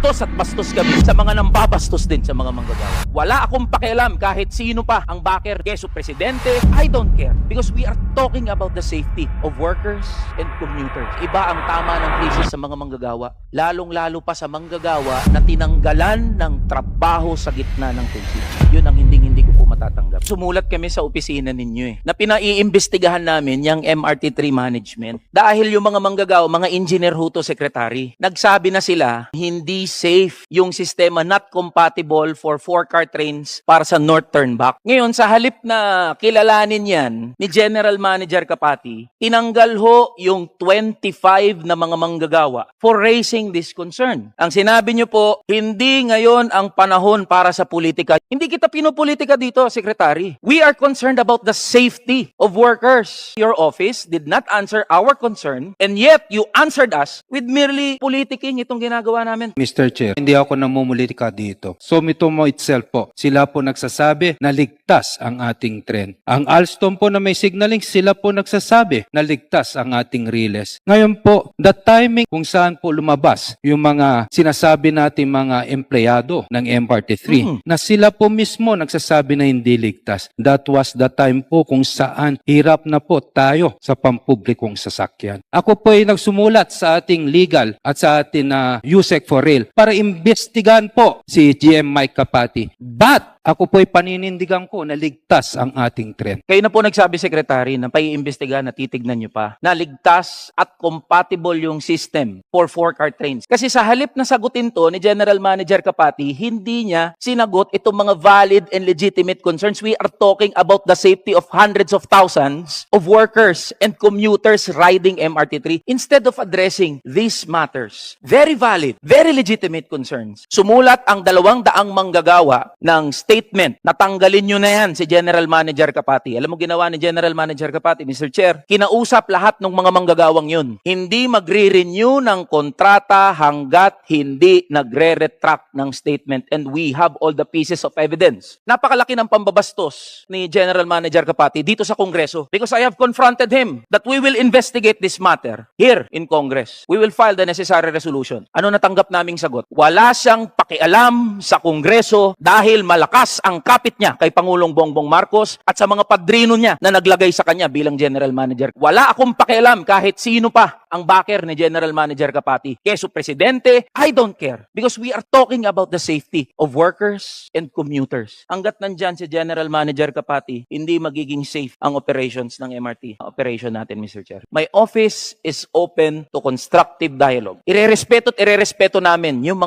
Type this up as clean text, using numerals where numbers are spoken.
bastos at bastos kami sa mga nambabastos din sa mga manggagawa. Wala akong pakialam kahit sino pa ang backer, keso presidente, I don't care. Because we are talking about the safety of workers and commuters. Iba ang tama ng krisis sa mga manggagawa. Lalong-lalo pa sa manggagawa na tinanggalan ng trabaho sa gitna ng krisis. Yun ang hindi ko po matatanggap. Sumulat kami sa opisina ninyo na pinaiimbestigahan namin yung MRT3 management. Dahil yung mga manggagawa, mga engineer ho to, secretary, nagsabi na sila, hindi safe yung sistema, not compatible for 4-car trains para sa north turnback. Ngayon, sa halip na kilalanin yan ni General Manager Kapati, tinanggal ho yung 25 na mga manggagawa for raising this concern. Ang sinabi nyo po, hindi ngayon ang panahon para sa politika. Hindi kita pinupolitika dito, Secretary. We are concerned about the safety of workers. Your office did not answer our concern, and yet you answered us with merely politicking itong ginagawa namin. Mr. Chair, hindi ako namumulitika dito. Sumitomo itself po, sila po nagsasabi na ligtas ang ating tren. Ang Alstom po na may signaling, sila po nagsasabi na ligtas ang ating riles. Ngayon po, the timing kung saan po lumabas yung mga sinasabi natin mga empleyado ng MRT3 na sila po mismo nagsasabi na hindi ligtas. That was the time po kung saan hirap na po tayo sa pampublikong sasakyan. Ako po ay nagsumulat sa ating legal at sa ating USEC for Rail para imbestigahan po si GM Mike Kapati. But ako po ay paninindigan ko na ligtas ang ating tren. Kayo na po nagsabi, Secretary, na paiimbestigahan na titignan nyo pa na ligtas at compatible yung system for 4-car trains. Kasi sa halip na sagutin to ni General Manager Kapati, hindi niya sinagot itong mga valid and legitimate concerns. We are talking about the safety of hundreds of thousands of workers and commuters riding MRT3 instead of addressing these matters. Very valid, very legitimate concerns. Sumulat ang 200 manggagawa ng statement. Natanggalin nyo na yan si General Manager Kapati. Alam mo ginawa ni General Manager Kapati, Mr. Chair? Kinausap lahat ng mga manggagawang yun. Hindi magre-renew ng kontrata hanggat hindi nagre-retract ng statement, and we have all the pieces of evidence. Napakalaki ng pambabastos ni General Manager Kapati dito sa Kongreso because I have confronted him that we will investigate this matter here in Congress. We will file the necessary resolution. Ano natanggap naming sagot? Wala siyang pakialam sa Kongreso dahil malakas ang kapit niya kay Pangulong Bongbong Marcos at sa mga padrino niya na naglagay sa kanya bilang General Manager. Wala akong pakialam kahit sino pa ang backer ni General Manager Kapati. Keso presidente, I don't care. Because we are talking about the safety of workers and commuters. Hanggat nandyan si General Manager Kapati, hindi magiging safe ang operations ng MRT. Operation natin, Mr. Chair. My office is open to constructive dialogue. Irerespeto at irerespeto namin yung mga